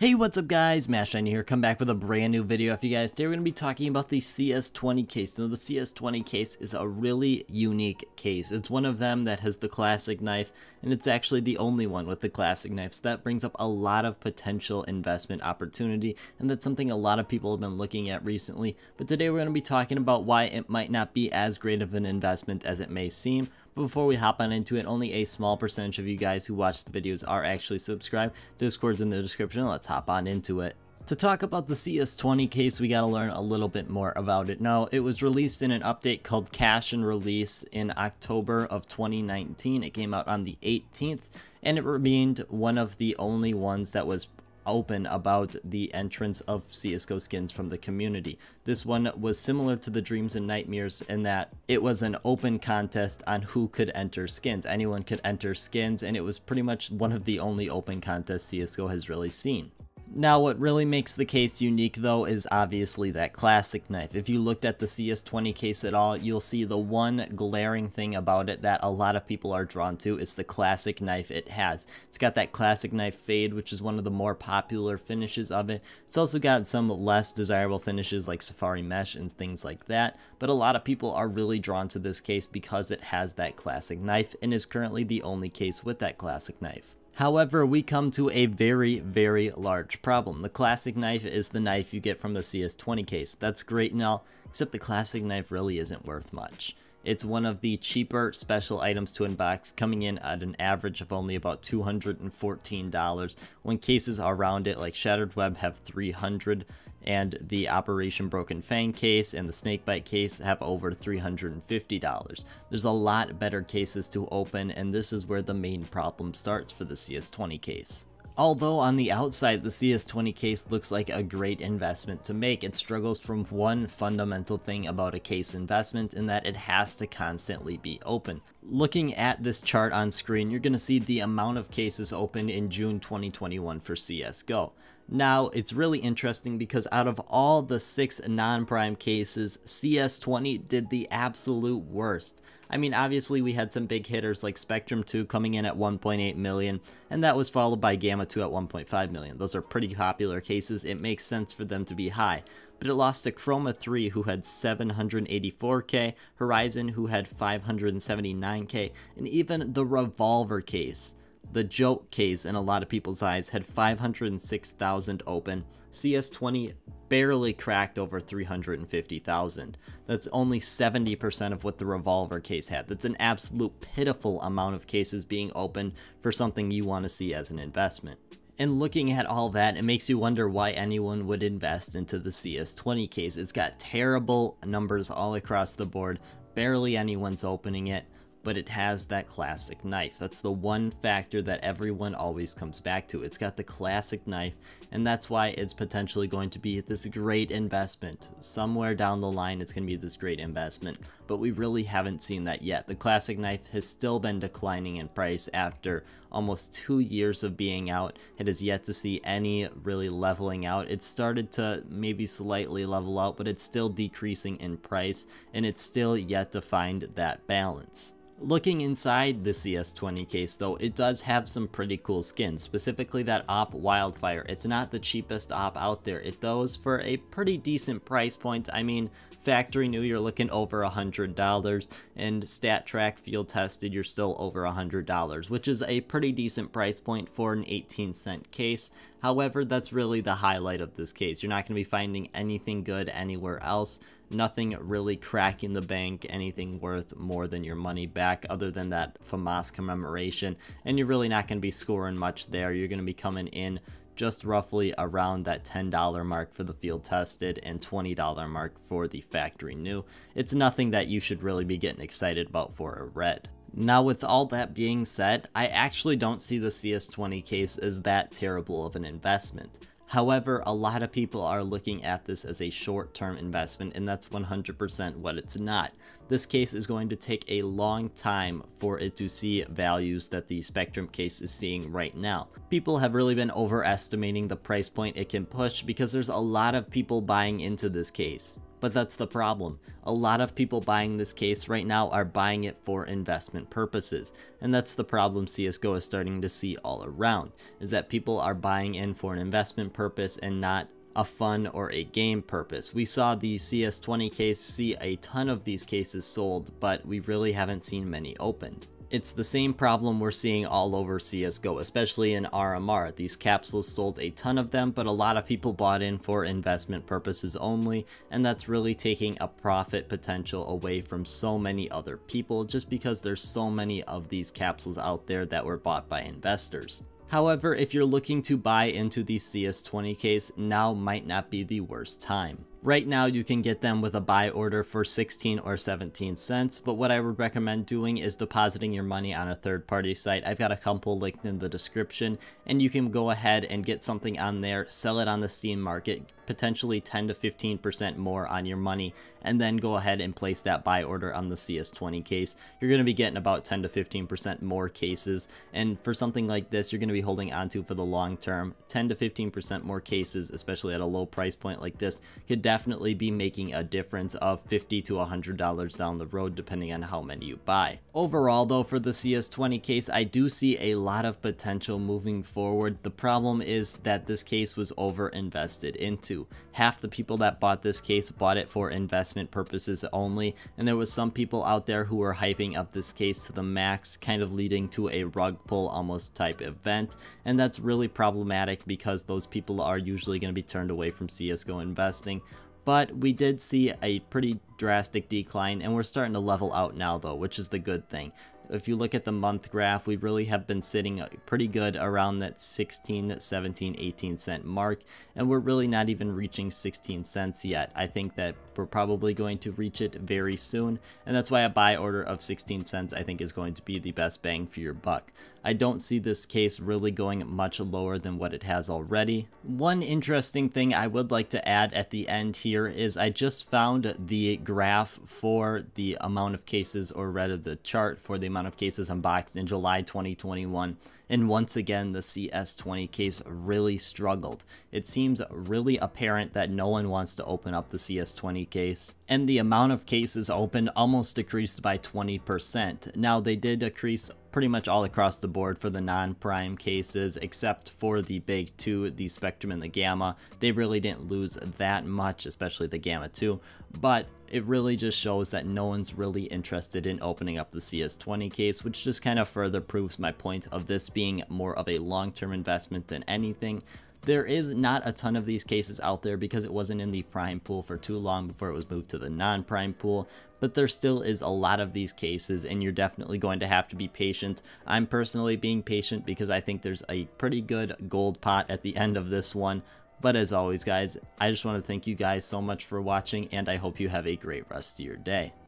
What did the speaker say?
Hey, what's up guys, Mashine here, come back with a brand new video for you guys. Today we're going to be talking about the CS20 case. Now the CS20 case is a really unique case. It's one of them that has the classic knife, and it's actually the only one with the classic knife. So that brings up a lot of potential investment opportunity, and that's something a lot of people have been looking at recently. But today we're going to be talking about why it might not be as great of an investment as it may seem. But before we hop on into it, only a small percentage of you guys who watch the videos are actually subscribed. Discord's in the description. Let's hop on into it. To talk about the CS20 case, we gotta learn a little bit more about it. Now, it was released in an update called Cache and Release in October of 2019. It came out on the 18th, and it remained one of the only ones that was open about the entrance of CSGO skins from the community. This one was similar to the Dreams and Nightmares in that it was an open contest on who could enter skins. Anyone could enter skins, and it was pretty much one of the only open contests CSGO has really seen. Now, what really makes the case unique, though, is obviously that classic knife. If you looked at the CS20 case at all, you'll see the one glaring thing about it that a lot of people are drawn to is the classic knife it has. It's got that classic knife fade, which is one of the more popular finishes of it. It's also got some less desirable finishes like Safari Mesh and things like that, but a lot of people are really drawn to this case because it has that classic knife and is currently the only case with that classic knife. However, we come to a very, very large problem. The classic knife is the knife you get from the CS20 case. That's great and all, except the classic knife really isn't worth much. It's one of the cheaper special items to unbox, coming in at an average of only about $214, when cases around it like Shattered Web have $300, and the Operation Broken Fang case and the Snakebite case have over $350. There's a lot better cases to open, and this is where the main problem starts for the CS20 case. Although on the outside the CS20 case looks like a great investment to make, it struggles from one fundamental thing about a case investment, in that it has to constantly be open. Looking at this chart on screen, you're going to see the amount of cases opened in June 2021 for CSGO. Now, it's really interesting because out of all the 6 non-prime cases, CS20 did the absolute worst. I mean, obviously we had some big hitters like Spectrum 2 coming in at 1.8 million, and that was followed by Gamma 2 at 1.5 million. Those are pretty popular cases. It makes sense for them to be high. But it lost to Chroma 3, who had 784k, Horizon, who had 579k, and even the Revolver case, the joke case in a lot of people's eyes, had 506,000 open. CS20 barely cracked over 350,000. That's only 70% of what the Revolver case had. That's an absolute pitiful amount of cases being open for something you want to see as an investment. And looking at all that, it makes you wonder why anyone would invest into the CS20 case. It's got terrible numbers all across the board. Barely anyone's opening it. But it has that classic knife. That's the one factor that everyone always comes back to. It's got the classic knife, and that's why it's potentially going to be this great investment. Somewhere down the line, it's going to be this great investment, but we really haven't seen that yet. The classic knife has still been declining in price after almost 2 years of being out. It has yet to see any really leveling out. It started to maybe slightly level out, but it's still decreasing in price, and it's still yet to find that balance. Looking inside the CS20 case though, it does have some pretty cool skins, specifically that Op Wildfire. It's not the cheapest Op out there. It goes for a pretty decent price point. I mean, factory new, you're looking over $100, and stat track field tested, you're still over $100, which is a pretty decent price point for an 18-cent case. However, that's really the highlight of this case. You're not going to be finding anything good anywhere else. Nothing really cracking the bank, anything worth more than your money back other than that FAMAS commemoration, and you're really not going to be scoring much there. You're going to be coming in just roughly around that $10 mark for the field tested and $20 mark for the factory new. It's nothing that you should really be getting excited about for a red. Now, with all that being said, I actually don't see the CS20 case as that terrible of an investment. However, a lot of people are looking at this as a short-term investment, and that's 100% what it's not. This case is going to take a long time for it to see values that the Spectrum case is seeing right now. People have really been overestimating the price point it can push because there's a lot of people buying into this case. But that's the problem. A lot of people buying this case right now are buying it for investment purposes. And that's the problem CSGO is starting to see all around, is that people are buying in for an investment purpose and not a fun or a game purpose. We saw the CS20 case see a ton of these cases sold, but we really haven't seen many opened. It's the same problem we're seeing all over CSGO, especially in RMR. These capsules sold a ton of them, but a lot of people bought in for investment purposes only, and that's really taking a profit potential away from so many other people just because there's so many of these capsules out there that were bought by investors. However, if you're looking to buy into the CS20 case, now might not be the worst time. Right now you can get them with a buy order for 16 or 17 cents, but what I would recommend doing is depositing your money on a third-party site. I've got a couple linked in the description, and you can go ahead and get something on there, sell it on the Steam market, potentially 10 to 15% more on your money, and then go ahead and place that buy order on the CS20 case. You're going to be getting about 10 to 15% more cases, and for something like this, you're going to be holding onto for the long term. 10 to 15% more cases, especially at a low price point like this, could definitely be making a difference of $50 to $100 down the road, depending on how many you buy. Overall though, for the CS20 case, I do see a lot of potential moving forward. The problem is that this case was over invested into. Half the people that bought this case bought it for investment purposes only, and there was some people out there who were hyping up this case to the max, kind of leading to a rug pull almost type event, and that's really problematic because those people are usually going to be turned away from CSGO investing. But we did see a pretty drastic decline, and we're starting to level out now though, which is the good thing. If you look at the month graph, we really have been sitting pretty good around that 16, 17, 18 cent mark, and we're really not even reaching 16 cents yet. I think that we're probably going to reach it very soon, and that's why a buy order of 16 cents I think is going to be the best bang for your buck. I don't see this case really going much lower than what it has already. One interesting thing I would like to add at the end here is I just found the graph for the amount of cases, or rather the chart for the amount of cases unboxed in July 2021, and once again the CS20 case really struggled. It seems really apparent that no one wants to open up the CS20 case, and the amount of cases opened almost decreased by 20%. Now they did decrease pretty much all across the board for the non-prime cases, except for the big two, the Spectrum and the Gamma. They really didn't lose that much, especially the Gamma 2, but it really just shows that no one's really interested in opening up the CS20 case, which just kind of further proves my point of this being more of a long-term investment than anything. There is not a ton of these cases out there because it wasn't in the prime pool for too long before it was moved to the non-prime pool, but there still is a lot of these cases, and you're definitely going to have to be patient. I'm personally being patient because I think there's a pretty good gold pot at the end of this one. But as always guys, I just want to thank you guys so much for watching, and I hope you have a great rest of your day.